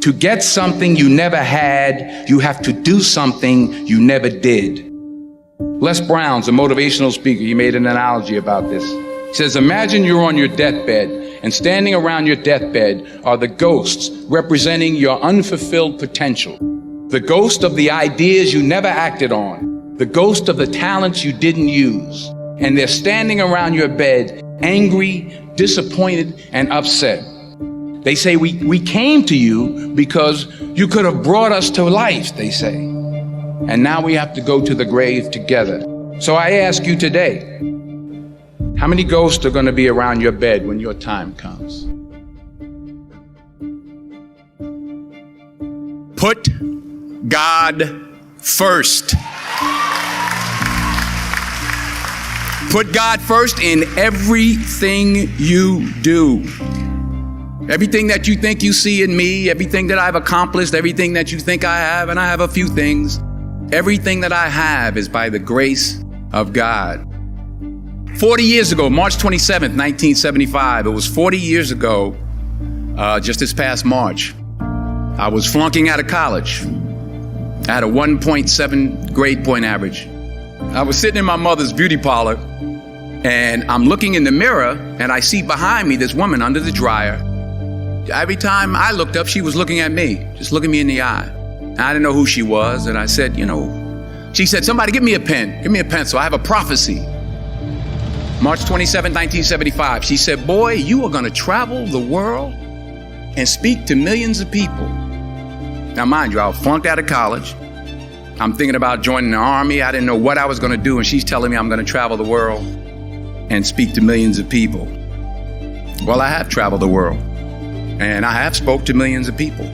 To get something you never had, you have to do something you never did. Les Brown's a motivational speaker. He made an analogy about this. He says, imagine you're on your deathbed, and standing around your deathbed are the ghosts representing your unfulfilled potential. The ghost of the ideas you never acted on. The ghost of the talents you didn't use. And they're standing around your bed, angry, disappointed, and upset. They say, we came to you because you could have brought us to life, they say. And now we have to go to the grave together. So I ask you today, how many ghosts are going to be around your bed when your time comes? Put God first. Put God first in everything you do. Everything that you think you see in me, everything that I've accomplished, everything that you think I have, and I have a few things, everything that I have is by the grace of God. 40 years ago, March 27th, 1975, it was 40 years ago, just this past March, I was flunking out of college. I had a 1.7 grade point average. I was sitting in my mother's beauty parlor, and I'm looking in the mirror, and I see behind me this woman under the dryer. Every time I looked up, she was looking at me, just looking me in the eye. I didn't know who she was, and I said, she said, somebody give me a pen, give me a pencil, I have a prophecy. March 27, 1975, she said, boy, you are gonna travel the world and speak to millions of people. Now, mind you, I flunked out of college. I'm thinking about joining the army. I didn't know what I was gonna do, and she's telling me I'm gonna travel the world and speak to millions of people. Well, I have traveled the world, and I have spoke to millions of people.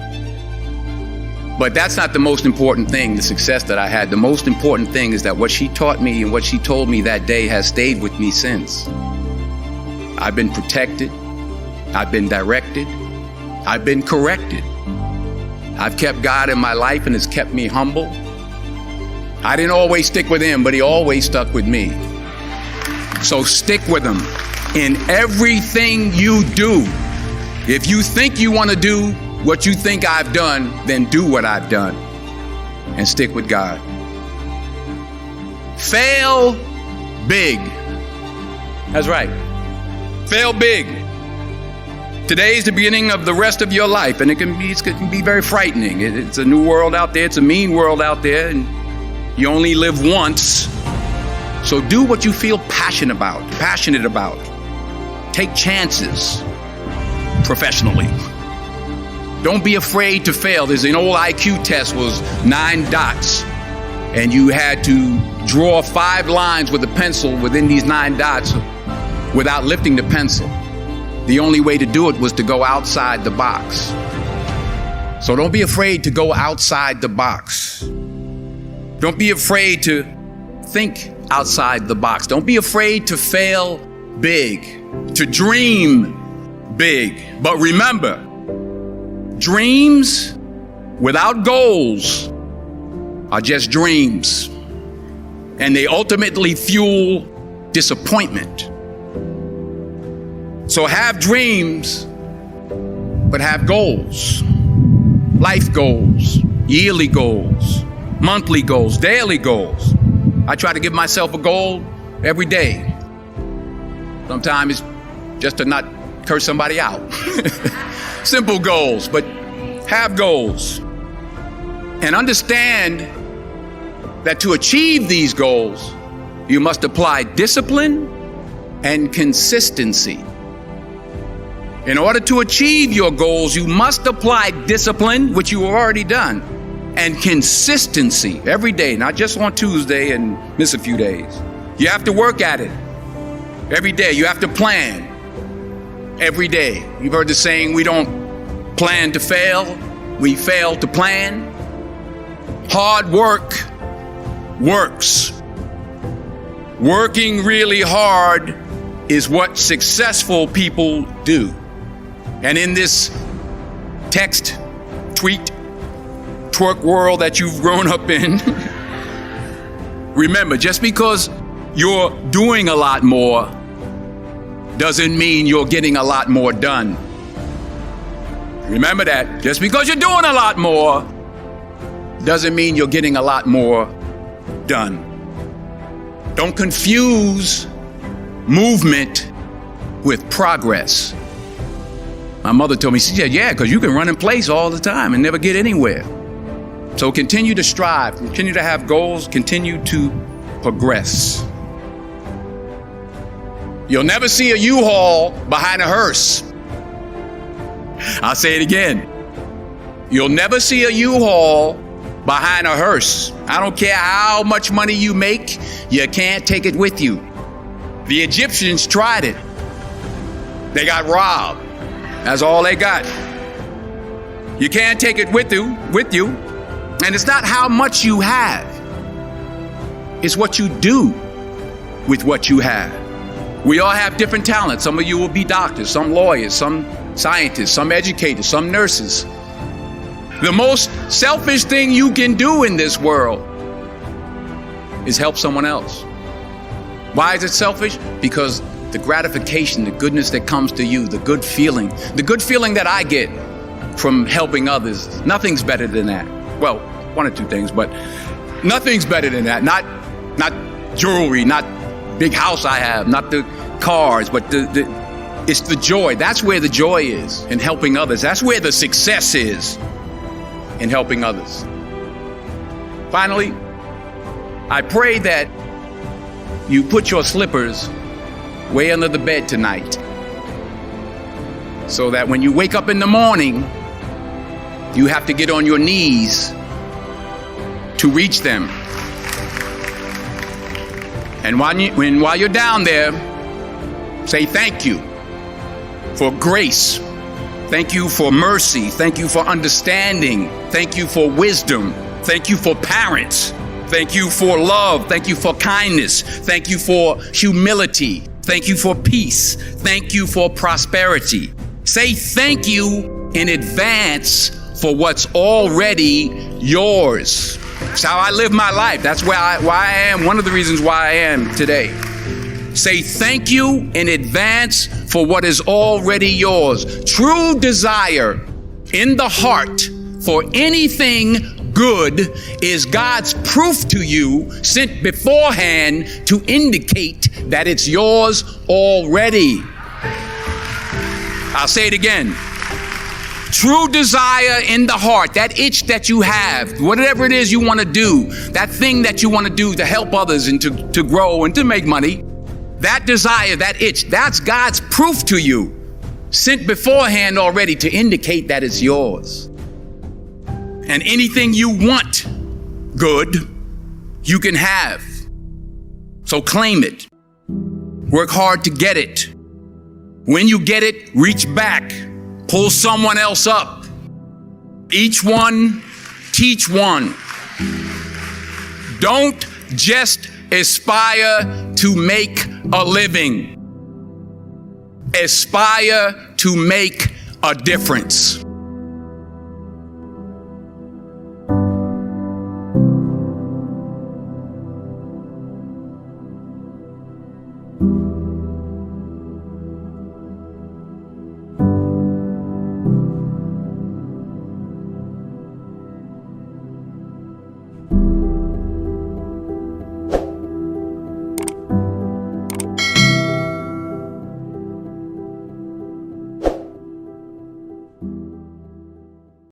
But that's not the most important thing, the success that I had. The most important thing is that what she taught me and what she told me that day has stayed with me since. I've been protected. I've been directed. I've been corrected. I've kept God in my life, and it's kept me humble. I didn't always stick with him, but he always stuck with me. So stick with him in everything you do. If you think you want to do what you think I've done, then do what I've done and stick with God. Fail big. That's right. Fail big. Today is the beginning of the rest of your life, and it can be very frightening. It's a new world out there. It's a mean world out there, and you only live once. So do what you feel passionate about. Take chances professionally. Don't be afraid to fail. There's an old IQ test, was 9 dots, and you had to draw 5 lines with a pencil within these 9 dots without lifting the pencil. The only way to do it was to go outside the box. So don't be afraid to go outside the box. Don't be afraid to think outside the box. Don't be afraid to fail big, to dream big. But remember, dreams without goals are just dreams, and they ultimately fuel disappointment. So have dreams, but have goals. Life goals, yearly goals, monthly goals, daily goals. I try to give myself a goal every day. Sometimes it's just to not curse somebody out. Simple goals, but have goals. And understand that to achieve these goals, you must apply discipline and consistency. In order to achieve your goals, you must apply discipline, which you have already done, and consistency every day, not just on Tuesday and miss a few days. You have to work at it every day. You have to plan every day. You've heard the saying, we don't plan to fail, we fail to plan. Hard work works. Working really hard is what successful people do. And in this text, tweet, twerk world that you've grown up in, remember, just because you're doing a lot more doesn't mean you're getting a lot more done. Remember that. Just because you're doing a lot more doesn't mean you're getting a lot more done. Don't confuse movement with progress. My mother told me, she said, yeah, because you can run in place all the time and never get anywhere. So continue to strive, continue to have goals, continue to progress. You'll never see a U-Haul behind a hearse. I'll say it again. You'll never see a U-Haul behind a hearse. I don't care how much money you make, you can't take it with you. The Egyptians tried it. They got robbed. That's all they got. You can't take it with you. And it's not how much you have. It's what you do with what you have. We all have different talents. Some of you will be doctors, some lawyers, some scientists, some educators, some nurses. The most selfish thing you can do in this world is help someone else. Why is it selfish? Because the gratification, the goodness that comes to you, the good feeling that I get from helping others, nothing's better than that. Well, one or two things, but nothing's better than that. Not jewelry, not big house I have, not the cars, but it's the joy. That's where the joy is in helping others. That's where the success is in helping others. Finally, I pray that you put your slippers way under the bed tonight, so that when you wake up in the morning, you have to get on your knees to reach them. And while you're down there, say thank you for grace. Thank you for mercy. Thank you for understanding. Thank you for wisdom. Thank you for parents. Thank you for love. Thank you for kindness. Thank you for humility. Thank you for peace. Thank you for prosperity. Say thank you in advance for what's already yours. That's how I live my life. That's why I am, one of the reasons why I am today. Say thank you in advance for what is already yours. True desire in the heart for anything good is God's proof to you, sent beforehand to indicate that it's yours already. I'll say it again. True desire in the heart, that itch that you have, whatever it is you want to do, that thing that you want to do to help others and to grow and to make money, that desire, that itch, that's God's proof to you, sent beforehand already to indicate that it's yours. And anything you want good, you can have. So claim it. Work hard to get it. When you get it, reach back. Pull someone else up. Each one, teach one. Don't just aspire to make a living. Aspire to make a difference.